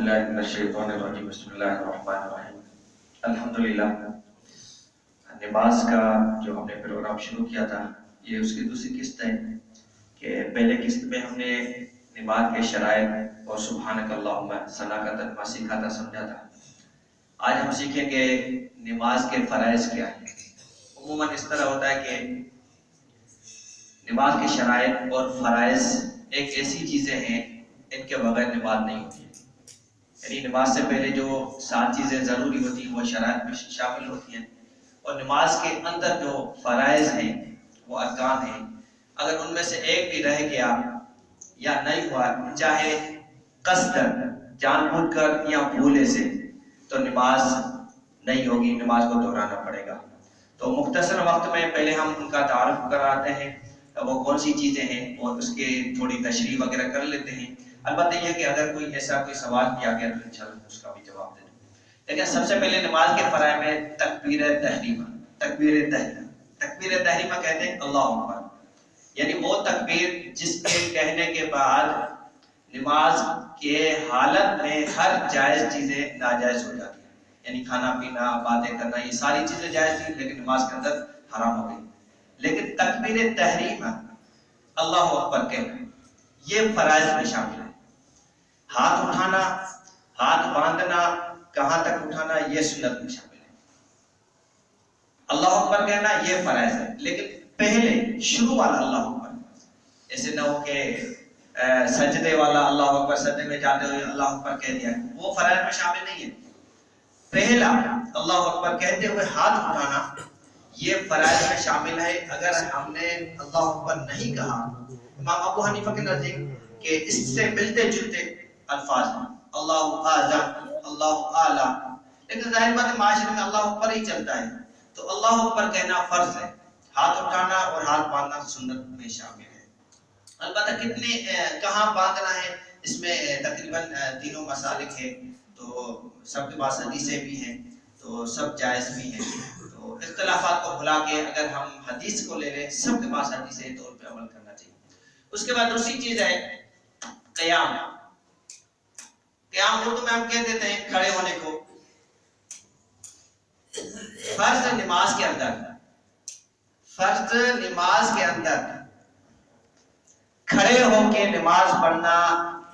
باللہ من الشیطان الرجیم بسم اللہ الرحمن الرحیم۔ الحمدللہ، نماز کا جو ہم نے پروگرام شروع کیا تھا یہ اس کی دوسری قسط ہے کہ پہلے قسط میں ہم نے نماز کے شرائط اور سبحانک اللہم ثنا کا ترجمہ سیکھا تھا، سمجھا تھا۔ آج ہم سیکھیں گے نماز کے فرائض کیا ہیں۔ عموماً اس طرح ہوتا ہے کہ نماز کے شرائط اور فرائض ایک ایسی چیزیں ہیں ان کے بغیر نماز نہیں ہوتی ہے۔ یعنی نماز سے پہلے جو 7 چیزیں ضروری ہوتی ہیں وہ شرائط میں شامل ہوتی ہیں، اور نماز کے اندر جو فرائض ہیں وہ ارکان ہیں، اگر ان میں سے ایک بھی رہ گیا یا نہیں ہوا، چاہے قصدن جان بوجھ کر یا بھولے سے، تو نماز نہیں ہوگی، نماز کو دہرانا پڑے گا۔ تو مختصر وقت میں پہلے ہم ان کا تعارف کراتے ہیں، وہ کون سی چیزیں ہیں اور اس کے تھوڑی تشریح وغیرہ کر لیتے ہیں۔ البتہ یہ کہ اگر کوئی ایسا کوئی سوال کیا گیا تو انشاءاللہ اس کا بھی جواب دے دیں۔ لیکن سب سے پہلے نماز کے فرائض میں تکبیر تحریمہ، تکبیر تحریمہ کہتے ہیں اللہ اکبر، یعنی وہ تکبیر جس کے کہنے کے بعد نماز کے حالت میں ہر جائز چیزیں ناجائز ہو جاتی ہیں، یعنی کھانا پینا، باتیں کرنا، یہ ساری چیزیں جائز تھیں لیکن نماز کے اندر حرام ہو گئی۔ لیکن تکبیر تحریمہ اللہ اکبر کہنا یہ فرائض میں شامل ہے۔ ہاتھ اٹھانا، ہاتھ باندھنا، کہاں تک اٹھانا یہ سنت میں شامل ہے۔ اللہ اکبر کہنا یہ فرائض ہے، لیکن پہلے شروع والا اللہ اکبر، ایسے نہ ہو کہ سجدے والا اللہ اکبر، سجدے میں جاتے ہوئے اللہ اکبر کہہ دیا، وہ فرائض میں شامل نہیں ہے۔ پہلا اللہ اکبر کہتے ہوئے ہاتھ اٹھانا یہ فرائض میں شامل ہے۔ اگر ہم نے اللہ اکبر نہیں کہا، امام ابو حنیفہ کے نزدیک کہ اس سے ملتے جلتے الفاظ ہیں، اللہ اعظم، اللہ اعلیٰ، لیکن ظاہر بات ہے معاشرے میں اللہ اکبر ہی چلتا ہے، تو اللہ اکبر کہنا فرض ہے، ہاتھ اٹھانا اور ہاتھ باندھنا سنت میں شامل ہے۔ البتہ کتنے کہاں باندھنا ہے اس میں تقریباً 3 مسالک ہیں، تو سب کے پاس حدیثیں بھی ہیں، تو سب جائز بھی ہیں، تو اختلافات کو بھلا کے اگر ہم حدیث کو لے لیں، سب کے پاس حدیثیں تو ان پہ عمل کرنا چاہیے۔ اس کے بعد دوسری چیز ہے قیام۔ قیام اردو میں ہم کہہ دیتے ہیں کھڑے ہونے کو۔ فرض نماز کے اندر کھڑے ہو کے نماز پڑھنا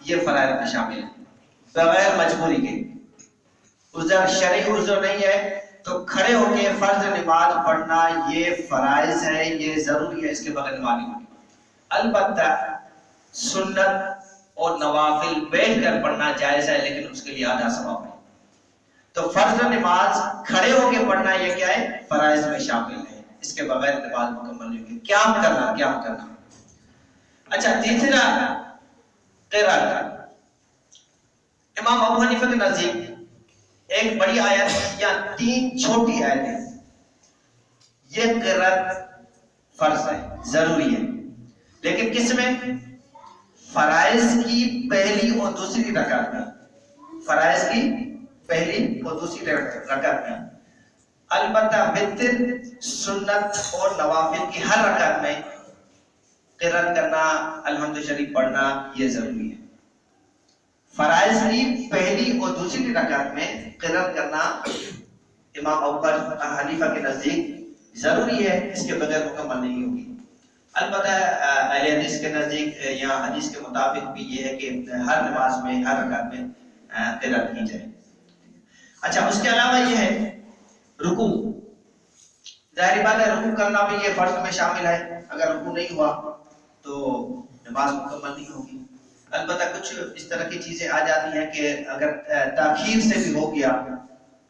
یہ فرائض میں شامل ہے، بغیر مجبوری کے۔ عذر شرعی عذر نہیں ہے تو کھڑے ہو کے فرض نماز پڑھنا یہ فرائض ہے، یہ ضروری ہے، اس کے بغیر نماز نہیں ہوگی۔ البتہ سنت اور نوافل بیٹھ کر پڑھنا جائز ہے، لیکن اس کے لیے آدھا ثواب ہے۔ تو فرض نماز کھڑے ہو کے پڑھنا یہ کیا ہے؟ فرائض میں شامل ہے، اس کے بغیر نماز مکمل نہیں ہوگی۔ قیام کرنا۔ اچھا، تیسرا قرات۔ امام ابو حنیفہ کے نزدیک ایک بڑی آیت یا 3 چھوٹی آیتیں، یہ قرات فرض ہے، ضروری ہے، لیکن کس میں؟ فرائض کی پہلی اور دوسری رکعت میں، فرائض کی پہلی اور دوسری رکعت میں۔ البتہ وتر، سنت اور نوافل کی ہر رکعت میں قرات کرنا، الحمد شریف پڑھنا یہ ضروری ہے۔ فرائض کی پہلی اور دوسری رکعت میں قرات کرنا امام ابو حنیفہ کے نزدیک ضروری ہے، اس کے بغیر مکمل نہیں ہوگی۔ البتہ اہل حدیث کے نزدیک یا حدیث کے مطابق بھی یہ ہے کہ ہر نماز میں، ہر رکعت میں قرات کی جائے۔ اچھا، اس کے علاوہ یہ ہے رکوع۔ ظاہر بات ہے رکوع کرنا بھی یہ فرض میں شامل ہے، اگر رکوع نہیں ہوا تو نماز مکمل نہیں ہوگی۔ البتہ کچھ اس طرح کی چیزیں آ جاتی ہیں کہ اگر تاخیر سے بھی ہو گیا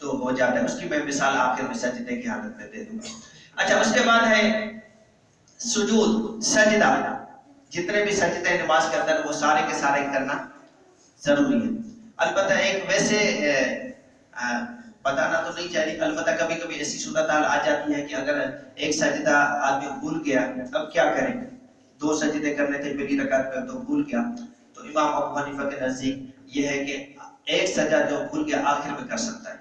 تو ہو جاتا ہے، اس کی میں مثال آخر میں سجدے کی حالت میں دے دوں گا۔ اچھا، اس کے بعد ہے سجود، سجدہ۔ جتنے بھی سجدے نماز کے اندر وہ سارے کے سارے کرنا ضروری ہے۔ البتہ ایک ویسے بتانا تو نہیں چاہیے، البتہ کبھی کبھی ایسی صورتحال آ جاتی ہے کہ اگر ایک سجدہ آدمی بھول گیا، اب کیا کریں؟ 2 سجدے کرنے تھے پہلی رکعت میں تو بھول گیا، تو امام ابو حنیفہ کے نزدیک یہ ہے کہ ایک سجدہ جو بھول گیا آخر میں کر سکتا ہے،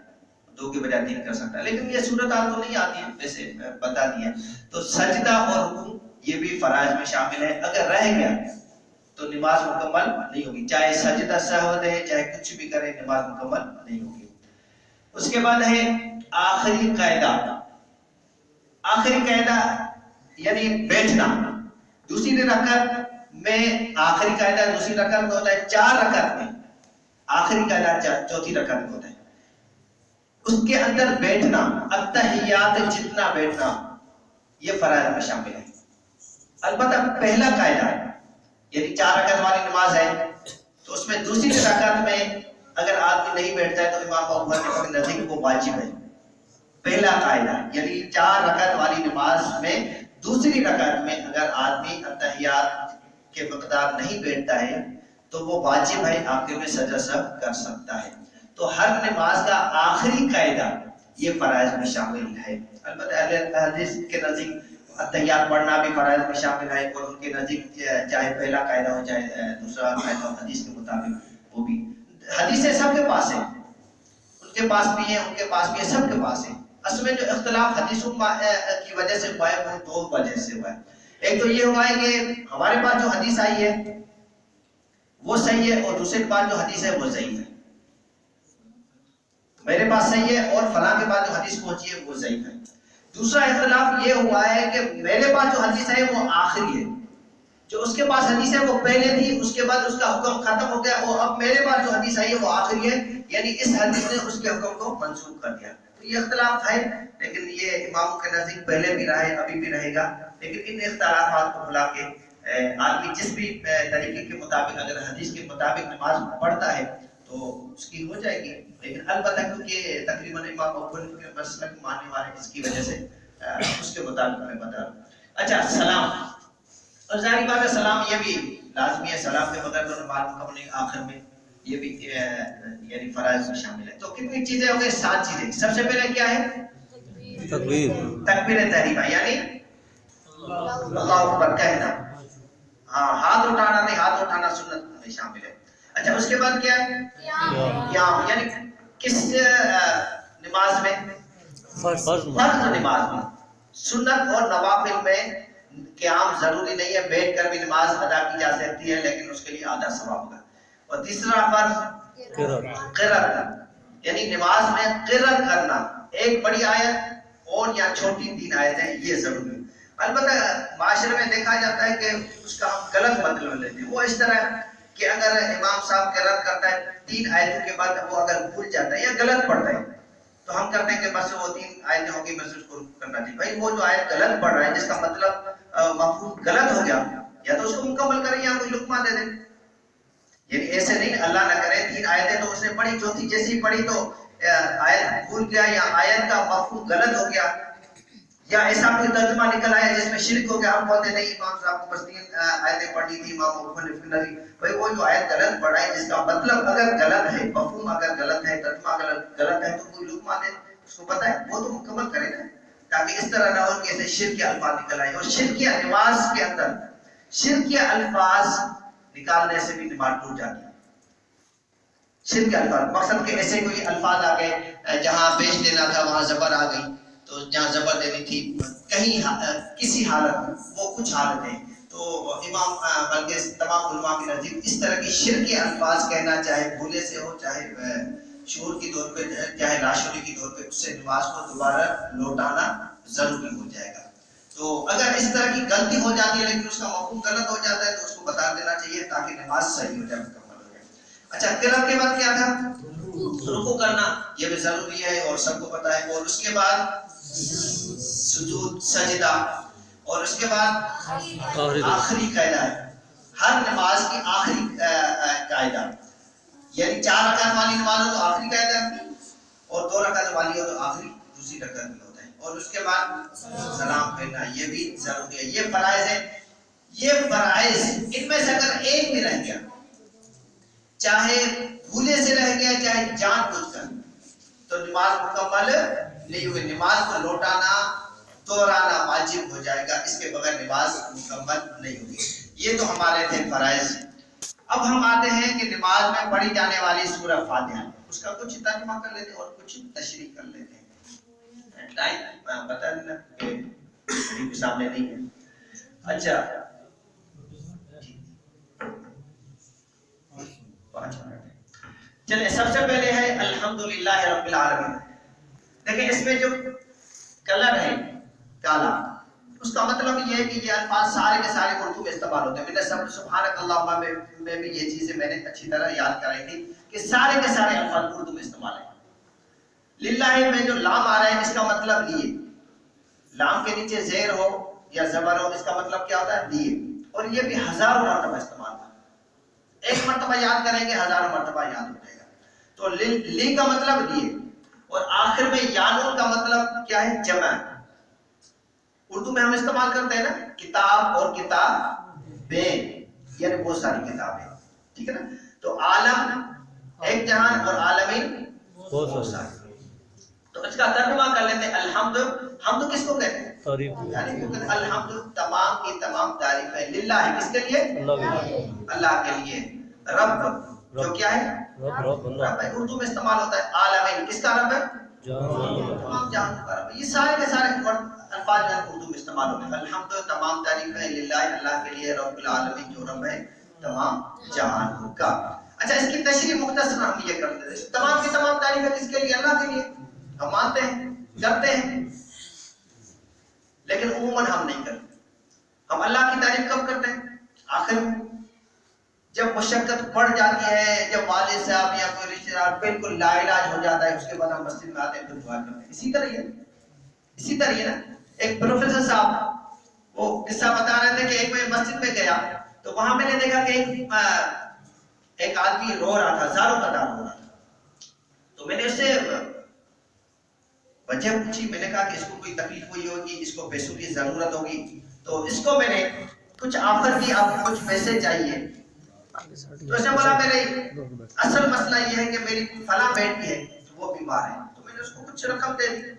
2 کے بجائے 3 کر سکتا ہے، لیکن یہ صورتحال تو نہیں آتی ہے، ویسے بتا دیا۔ تو سجدہ اور رکوع یہ بھی فرائض میں شامل ہے، اگر رہ گیا تو نماز مکمل نہیں ہوگی، چاہے سجدہ سہو دے چاہے کچھ بھی کرے نماز مکمل نہیں ہوگی۔ اس کے بعد ہے آخری قاعدہ، آخری قاعدہ یعنی بیٹھنا۔ دوسری رکعت میں آخری قاعدہ دوسری رکعت میں ہوتا ہے، 4 رکعت میں آخری قاعدہ چوتھی رکعت میں ہوتا ہے، اس کے اندر بیٹھنا، التحیات جتنا بیٹھنا یہ فرائض میں شامل ہے۔ البتہ پہلا قاعدہ یعنی 4 رکعت والی نماز ہے تو اس میں دوسری رکعت میں اگر آدمی نہیں بیٹھتا ہے تو امام ابو حنیفہ کے نزدیک وہ واجب ہے۔ پہلا قاعدہ یعنی 4 رکعت والی نماز میں دوسری رکعت میں اگر آدمی التحیات کے مقدار نہیں بیٹھتا ہے تو وہ واجب ہے، آخر میں سجدہ سہو کر سکتا ہے۔ تو ہر نماز کا آخری قاعدہ یہ فرائض میں شامل ہے۔ البتہ اہل حدیث کے نزدیک التحیات پڑھنا بھی فرائض میں شامل ہے، اور ان کے نزدیک چاہے پہلا قاعدہ ہو چاہے دوسرا قاعدہ ہو، حدیث کے مطابق وہ بھی حدیثیں سب کے پاس ہیں، ان کے پاس بھی ہیں ان کے پاس بھی ہے، سب کے پاس ہیں۔ اصل میں جو اختلاف حدیثوں کی وجہ سے ہوا ہے وہ 2 وجہ سے ہوا ہے۔ ایک تو یہ ہوا ہے کہ ہمارے پاس جو حدیث آئی ہے وہ صحیح ہے، اور دوسرے پاس جو حدیث ہے وہ ضعیف ہے۔ میرے پاس صحیح ہے اور فلاں کے پاس جو حدیث پہنچی ہے وہ ضعیف ہے۔ دوسرا اختلاف یہ ہوا ہے کہ میرے پاس جو حدیث ہے وہ آخری ہے، جو اس کے پاس حدیث ہے وہ پہلے تھی، اس کے بعد اس کا حکم ختم ہو گیا، اور اب میرے پاس جو حدیث آئی ہے وہ آخری ہے، یعنی اس حدیث نے اس کے حکم کو منسوخ کر دیا۔ تو یہ اختلاف ہے، لیکن یہ اماموں کے نزدیک پہلے بھی رہا ہے ابھی بھی رہے گا۔ لیکن ان اختلافات کو بھلا کے آدمی جس بھی طریقے کے مطابق اگر حدیث کے مطابق نماز پڑھتا ہے تو اس کی ہو جائے گی۔ لیکن البتہ کیونکہ تقریباً امام ابو حنیفہ کے مسلک ماننے والے اس کی وجہ سے اس کے مطابق میں بتا رہا ہوں۔ اچھا سلام، اور ظاہری بات ہے سلام یہ بھی لازمی ہے، سلام کے بغیر تو نماز مکمل نہیں، آخر میں یہ بھی یعنی فرائض میں شامل ہے۔ تو کتنی چیزیں ہو گئی؟ 7 چیزیں۔ سب سے پہلے کیا ہے؟ تکبیر، تکبیر تحریمہ یعنی اللہ اکبر کہنا، ہاں ہاتھ اٹھانا نہیں، ہاتھ اٹھانا سنت میں شامل ہے۔ اچھا اس کے بعد کیا ہے؟ قیام، یعنی کس نماز میں؟ فرض فرض نماز میں۔ سنت اور نوافل میں قیام ضروری نہیں ہے، بیٹھ کر بھی نماز ادا کی جا سکتی ہے، لیکن اس کے لیے آدھا ثواب ہوگا۔ اور تیسرا فرض قرأت، یعنی نماز میں قرأت کرنا، ایک بڑی آیت اور یا چھوٹی 3 آیتیں یہ ضروری ہے۔ البتہ معاشرے میں دیکھا جاتا ہے کہ اس کا ہم غلط مطلب لیتے ہیں، وہ اس طرح کہ اگر امام صاحب قرأت کرتا ہے 3 آیتوں کے بعد وہ اگر بھول جاتا ہے یا غلط پڑھتا ہے تو ہم کرتے ہیں کہ بس وہ 3 آیتیں ہوں گی، بس اس کو کرنا چاہیے۔ بھائی وہ جو آیت غلط پڑھ رہا ہے جس کا مطلب مفہوم غلط ہو گیا، یا تو اس کو مکمل کریں یا کوئی لقمہ دے دیں۔ یعنی ایسے نہیں اللہ نہ کرے 3 آیتیں تو اس نے پڑھی، چوتھی جیسی پڑھی تو آیت بھول گیا یا آیت کا مفہوم غلط ہو گیا، یا ایسا کوئی ترجمہ نکل آیا جس میں شرک ہو گیا، ہم بولتے نہیں امام صاحب کو بس 3 آیتیں پڑھی تھی امام ابو حنیفہ نے، بھائی وہ جو آیت غلط پڑھا ہے جس کا مطلب اگر غلط ہے، مفہوم اگر غلط ہے، ترجمہ اگر غلط ہے تو کوئی لقمہ دے، اس کو پتہ ہے وہ تو مکمل کرے نا، تاکہ اس طرح نہ ہو کہ ایسے شرک کے الفاظ نکل آئے۔ اور شرک کے نماز کے اندر شرک کے الفاظ نکالنے سے بھی نماز ٹوٹ جاتی ہے۔ شرک کے الفاظ مقصد کہ ایسے کوئی الفاظ آ گئے جہاں بیچ دینا تھا وہاں زبر آ گئی، تو جہاں زبر دینی تھی کہیں کسی حالت میں، وہ کچھ حالتیں تو امام بلکہ تمام علماء کے نزدیک اس طرح کی شرک کے الفاظ کہنا، چاہے بھولے سے ہو چاہے شعور کی طور پہ چاہے لاشعوری کی طور پہ، اس سے نماز کو دوبارہ لوٹانا ضروری ہو جائے گا۔ تو اگر اس طرح کی غلطی ہو جاتی ہے لیکن اس کا مفہوم غلط ہو جاتا ہے تو اس کو بتا دینا چاہیے تاکہ نماز صحیح ہو جائے، مکمل ہو جائے۔ اچھا قرأت کے بعد کیا تھا؟ رکوع کرنا، یہ بھی ضروری ہے اور سب کو پتا ہے۔ اور اس کے بعد سجود سجدہ، اور اس کے بعد آخری قاعدہ ہے ہر نماز کی آخری قاعدہ، یعنی 4 رکعت والی نماز ہو تو آخری قاعدہ، اور 2 رکعت والی ہو تو آخری دوسری رکعت میں ہوتا ہے۔ اور اس کے بعد سلام پھیرنا، یہ بھی ضروری ہے۔ یہ فرائض ہے، یہ فرائض ان میں سے اگر ایک بھی رہ گیا، چاہے بھولے سے رہ گیا چاہے جان بوجھ کر، تو نماز مکمل نہیں ہوئی۔ نماز کو لوٹانا دوہرانا واجب ہو جائے گا، اس کے بغیر نماز مکمل نہیں ہوگی۔ یہ تو ہمارے تھے فرائض۔ اب ہم آتے ہیں کہ نماز میں پڑھی جانے والی سورہ فاتحہ، اس کا کچھ ترجمہ کر لیتے ہیں اور کچھ تشریح کر لیتے ہیں۔ ٹائم بتا دینا کہ سامنے نہیں ہے۔ اچھا 5 منٹ چلے. سب سے پہلے ہے الحمدللہ رب العالمین. دیکھیں اس میں جو کلر ہے کالا، اس کا مطلب یہ ہے کہ یہ الفاظ سارے کے سارے اردو میں استعمال ہوتے ہیں. میں نے سبحانک اللہم میں بھی یہ چیزیں میں نے اچھی طرح یاد کرائی تھی کہ سارے کے سارے الفاظ اردو میں استعمال ہیں. للہ میں جو لام آ رہا ہے اس کا مطلب لیے، لام کے نیچے زیر ہو یا زبر ہو، اس کا مطلب کیا ہوتا ہے؟ لیے. اور یہ بھی ہزاروں مرتبہ استعمال ہوتا ہے. ایک مرتبہ یاد کریں گے ہزاروں مرتبہ یاد ہو جائے گا. تو لی کا مطلب لیے، اور آخر میں یانون کا مطلب کیا ہے؟ جمع. اردو میں ہم استعمال کرتے ہیں نا کتاب اور کتابیں، یعنی بہت ساری کتابیں، ٹھیک ہے نا. تو عالم ایک جہان اور عالمین بہت سارے. تو اس کا ترجمہ کر لیتے ہیں. الحمد، حمد کس کو کہتے ہیں؟ یعنی الحمد تمام کی تمام تعریف ہے للہ ہے. کس کے لیے؟ اللہ کے لیے. رب جو کیا ہے؟ رب ہے. اردو میں استعمال ہوتا ہے. عالمین کس کا رب ہے؟ تمام جہان کا رب. یہ سارے کے سارے الفاظ جو اردو میں استعمال ہوتے ہیں. الحمد تمام تعریف ہے للہ اللہ کے لیے، رب العالمین جو رب ہے تمام جہان کا. اچھا اس کی تشریح مختصر ہم یہ کرتے ہیں. تمام کی تمام تعریف ہے کس کے لیے؟ اللہ کے لیے. ہم مانتے ہیں، کرتے ہیں، لیکن عموماً ہم نہیں کرتے. ہم اللہ کی تعریف کب کرتے ہیں؟ آخر میں جب مشقت بڑھ جاتی ہے، جب والد صاحب یا کوئی رشتہ دار بالکل لا علاج ہو جاتا ہے، اس کے بعد ہم مسجد میں آتے ہیں پھر دعا کرتے ہیں. اسی طرح ہی نا. ایک پروفیسر صاحب وہ قصہ بتا رہے تھے کہ ایک میں مسجد میں گیا تو وہاں میں نے دیکھا کہ ایک آدمی رو رہا تھا، زاروں قطار رو رہا تھا. تو میں نے اس سے وجہ پوچھی. میں نے کہا کہ اس کو کوئی تکلیف ہوئی ہوگی، اس کو پیسوں کی ضرورت ہوگی، تو اس کو میں نے کچھ آفر کی، آپ کو کچھ پیسے چاہیے. تو اس نے بولا میرے اصل مسئلہ یہ ہے کہ میری فلاں بیٹی ہے وہ بیمار ہے. تو میں نے اس کو کچھ رقم دے دی.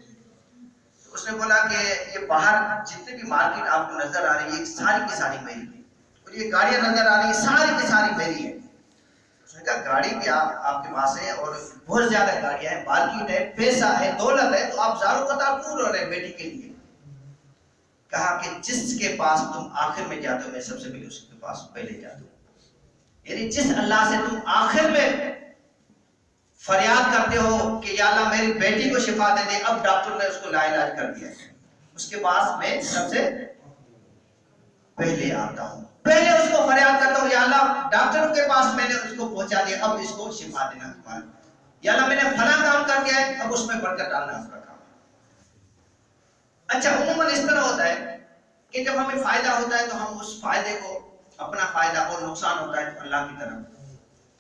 تو اس نے بولا کہ یہ باہر جتنے بھی مارکیٹ آپ کو نظر آ رہی ہے ساری کی ساری میری ہے، اور یہ گاڑیاں نظر آ رہی ہیں ساری کی ساری میری ہے. اس نے کہا گاڑی بھی آپ کے پاس ہے اور بہت زیادہ گاڑیاں ہیں، مارکیٹ ہے، پیسہ ہے، دولت ہے، تو آپ زاروں قطار کیوں رو رہے ہیں بیٹی کے لیے؟ کہا کہ جس کے پاس تم آخر میں جاتے ہو میں سب سے پہلے اس کے پاس پہلے جاتا ہوں. یعنی جس اللہ سے تم آخر میں فریاد کرتے ہو کہ یا اللہ میری بیٹی کو شفا دے دے، اب ڈاکٹر نے اس کو لا علاج کر دیا ہے، اس کے پاس میں سب سے پہلے آتا ہوں، پہلے اس کو فریاد کرتا ہوں یا اللہ ڈاکٹر کے پاس میں نے اس کو پہنچا دیا، اب اس کو شفا دینا تمہارا. یا اللہ میں نے فلاں کام کر دیا ہے، اب اس میں برکت ڈالنا آپ کا کام. اچھا عموماً اس طرح ہوتا ہے کہ جب ہمیں فائدہ ہوتا ہے تو ہم اس فائدے کو اپنا فائدہ اور نقصان ہوتا ہے تو اللہ کی طرف.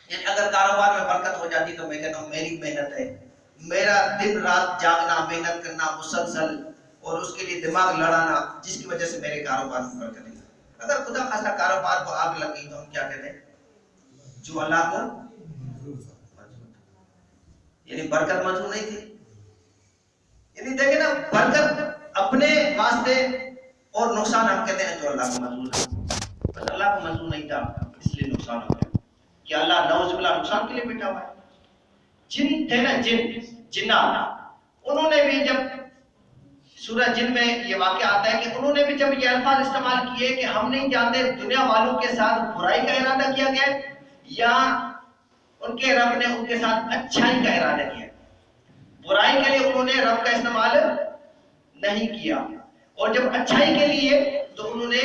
یعنی اگر کاروبار میں برکت ہو جاتی تو میں کہتا ہوں میری محنت ہے، میرا دن رات جاگنا، محنت کرنا مسلسل اور اس کے لیے دماغ لڑانا، جس کی وجہ سے میرے کاروبار میں برکت نہیں. اگر خدا خاصا کاروبار کو آگ لگ گئی تو ہم کیا کہتے ہیں؟ جو اللہ کو یعنی برکت منظور نہیں تھی. یعنی دیکھیں نا برکت اپنے واسطے اور نقصان ہم کہتے ہیں جو اللہ کو منظور ہے. بس اللہ کو منظور نہیں تھا اس لیے نقصان ہو گیا کہ اللہ نعوذ باللہ نقصان کے لیے بیٹھا ہوا ہے. جن تھے نا جنات، انہوں نے بھی جب سورہ جن میں یہ واقعہ آتا ہے کہ انہوں نے بھی جب یہ الفاظ استعمال کیے کہ ہم نہیں جانتے دنیا والوں کے ساتھ برائی کا ارادہ کیا گیا یا ان کے رب نے ان کے ساتھ اچھائی کا ارادہ کیا. برائی کے لیے انہوں نے رب کا استعمال نہیں کیا، اور جب اچھائی کے لیے تو انہوں نے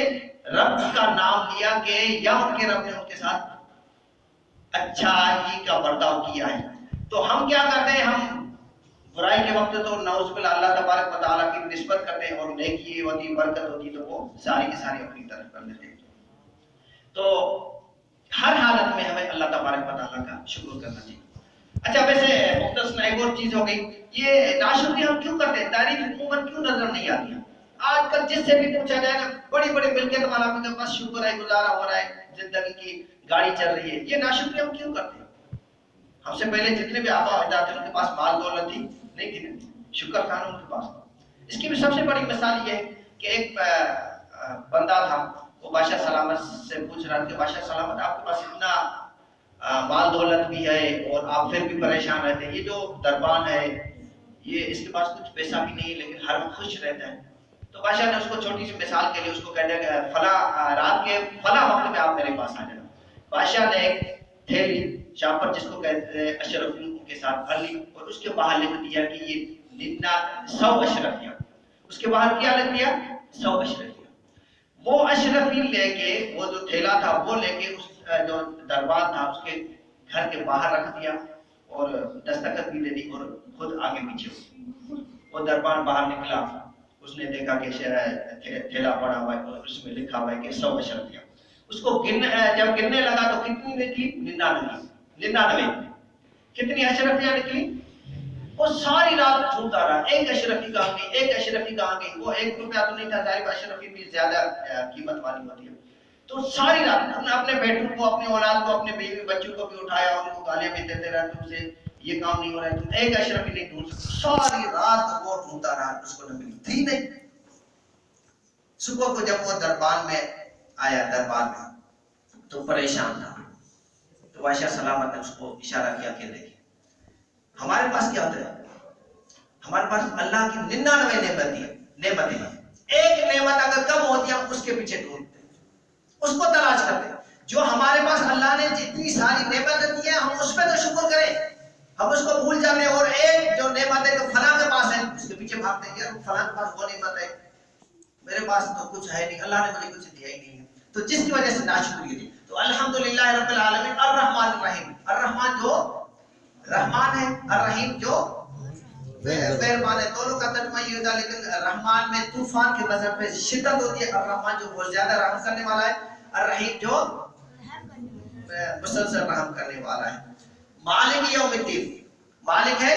رب کا نام لیا کہ یا ان کے رب نے ان کے ساتھ اچھائی کا برتاؤ کیا ہے. تو ہم کیا کرتے ہیں؟ ہم برائی کے وقت تو نعوذ باللہ اللہ تبارک و تعالیٰ کی نسبت کرتے ہیں، اور نیکی ہوتی برکت ہوتی تو وہ ساری کی ساری اپنی طرف کر لیتے ہیں. تو ہر حالت میں ہمیں اللہ تبارک و تعالیٰ کا شکر کرنا چاہیے. اچھا ویسے مختصر ایک اور چیز ہو گئی، یہ ناشکری ہم کیوں کرتے ہیں؟ تعریف عموماً کیوں نظر نہیں آتی ہے؟ آج کل جس سے بھی پوچھا جائے نا بڑی بڑی ملکیں تمہارا آپ کے پاس شکر ہے، گزارا ہو رہا ہے، زندگی کی گاڑی چل رہی ہے. یہ ناشکری ہم کیوں کرتے ہیں؟ ہم سے پہلے جتنے بھی آبا اجداد تھے ان کے پاس مال دولت تھی نہیں تھی نا، شکر خان ان کے پاس. اس کی بھی سب سے بڑی مثال یہ ہے کہ ایک بندہ تھا، وہ بادشاہ سلامت سے پوچھ رہا تھا کہ بادشاہ سلامت آپ کے پاس اتنا مال دولت بھی ہے اور آپ پھر بھی پریشان رہتے ہیں، یہ جو دربان ہے یہ اس کے پاس کچھ پیسہ بھی نہیں ہے لیکن ہر وقت خوش رہتا ہے. تو بادشاہ نے اس کو چھوٹی سی مثال کے لیے اس کو کہہ دیا کہ فلاں رات کے فلاں وقت میں آپ میرے پاس آ جانا. بادشاہ نے ایک تھیلی شاپر جس کو کہتے ہیں اشرفی کے ساتھ بھر لی اور اس کے باہر لکھ دیا کہ یہ 100 اشرفیاں، اس کے باہر کیا لکھ دیا 100 اشرفیاں. وہ اشرفی لے کے وہ جو تھیلا تھا وہ لے کے اس جو دربار تھا اس کے گھر کے باہر رکھ دیا اور دستخط بھی دے دی اور خود آگے پیچھے ہو. وہ دربار باہر نکلا، اس نے دیکھا کہ تھیلا پڑا ہوا ہے اور اس میں لکھا ہوا ہے کہ 100 اشرفیاں. اس کو جب گننے لگا تو کتنی نکلی 99. کتنی اشرفیاں نکلی؟ وہ ساری رات ڈھونڈتا رہا، ایک اشرفی کہاں گئی، ایک اشرفی کہاں گئی. وہ 1 روپیہ تو نہیں تھا، ظاہر اشرفی بھی زیادہ قیمت والی ہوتی ہے. تو ساری رات اپنے بیٹوں کو، اپنے اولاد کو، اپنے بیوی بچوں کو بھی اٹھایا، ان کو گالیاں بھی دیتے رہے تم سے یہ کام نہیں ہو رہا ہے، تم ایک اشرفی نہیں ڈھونڈ سکتے. ساری رات وہ ڈھونڈتا رہا، اس کو نہ ملی، تھی نہیں. صبح کو جب وہ دربار میں آیا، دربار میں تو پریشان تھا. تو بادشاہ سلامت نے اس کو اشارہ کیا کہ دیکھیں ہمارے پاس کیا ہوتا ہے، ہمارے پاس اللہ کی 99 نعمتیں ہیں. ایک نعمت اگر کم ہوتی ہے ہم اس کے پیچھے ڈھونڈتے ہیں، اس کو تلاش کرتے ہیں. جو ہمارے پاس اللہ نے جتنی ساری نعمتیں دی ہیں ہم اس پہ تو شکر کریں. ہم اس کو بھول جاتے ہیں اور ایک جو نعمت ہے جو فلاں کے پاس ہے اس کے پیچھے بھاگتے ہیں. یار فلاں کے پاس وہ نعمت ہے، میرے پاس تو کچھ ہے نہیں، اللہ نے مجھے کچھ دیا ہی نہیں ہے. تو جس کی وجہ سے ناشکری تھی. تو الحمدللہ رب العالمین الرحمن الرحیم. الرحمن جو رحمان ہے، الرحیم جو مہربان ہے. دونوں کا ترجمہ یہ ہوتا ہے، لیکن رحمان میں طوفان کے مذہب پہ شدت ہوتی ہے، الرحمن جو بہت زیادہ رحم کرنے والا ہے، الرحیم جو مسلسل رحم کرنے والا ہے. مالک یوم الدین، مالک ہے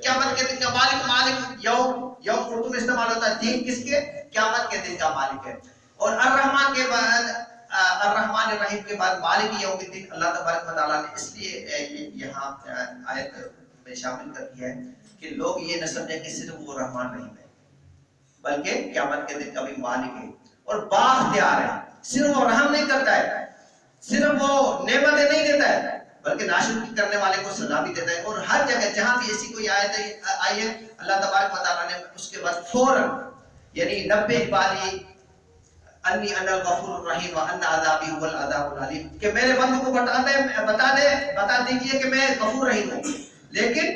قیامت کے دن کا مالک. مالک یوم اردو میں استعمال ہوتا ہے، دین کس کے؟ قیامت کے دن کا مالک ہے. اور الرحمن کے بعد الرحمن الرحیم کے بعد مالک یوم الدین اللہ تبارک و تعالیٰ نے اس لیے یہاں آیت میں شامل کر دیا ہے کہ لوگ یہ نہ سمجھیں کہ صرف وہ رحمان رحیم ہے، بلکہ قیامت کے دن کا بھی مالک ہے اور بااختیار ہے. صرف وہ رحم نہیں کرتا ہے، صرف وہ نعمتیں نہیں دیتا ہے، بلکہ ناشکری کرنے والے کو سزا بھی دیتا ہے. اور ہر جگہ جہاں بھی ایسی کوئی آیت آئی ہے اللہ تبارک و تعالیٰ نے اس کے بعد فوراً یعنی 90 عبادی انی انا الغفور الرحیم وان عذابی هو العذاب العلیم کہ میرے بندوں کو بتا دیجئے کہ میں غفور رحیم ہوں لیکن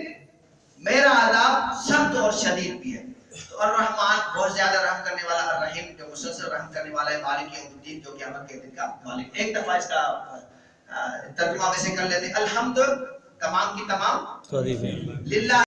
میرا عذاب سخت اور شدید بھی ہے. تو الرحمن بہت زیادہ رحم کرنے والا، الرحیم جو مسلسل رحم کرنے والا ہے، مالک یوم الدین جو قیامت کے دن کا مالک. ایک دفعہ اس کا ترجمہ ویسے کر لیتے ہیں. الحمد تمام کی تمام تعریفیں للہ